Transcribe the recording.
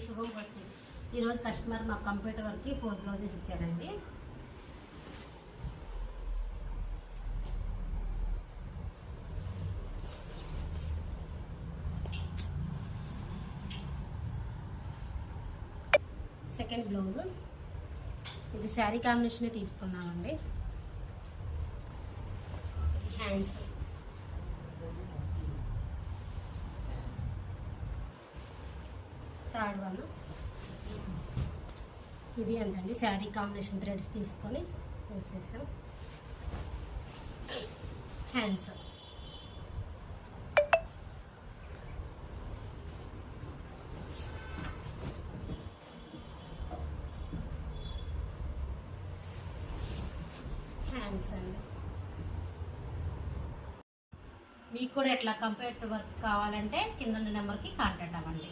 శుభం కొట్టి ఈరోజు కస్టమర్ మా కంప్యూటర్ వర్క్కి 4 బ్లౌజెస్ ఇచ్చారండి. సెకండ్ బ్లౌజ్ ఇది శారీ కాంబినేషన్ తీసుకున్నామండి. హ్యాండ్స్ థర్డ్ వన్ ఇది అంతండి. శారీ కాంబినేషన్ థ్రెడ్స్ తీసుకొని వేసేసాం. హ్యాండ్స్ అండి. మీకు కూడా ఎట్లా కంప్యూటర్ వర్క్ కావాలంటే కింద ఉన్న నెంబర్కి కాంటాక్ట్ అవ్వండి.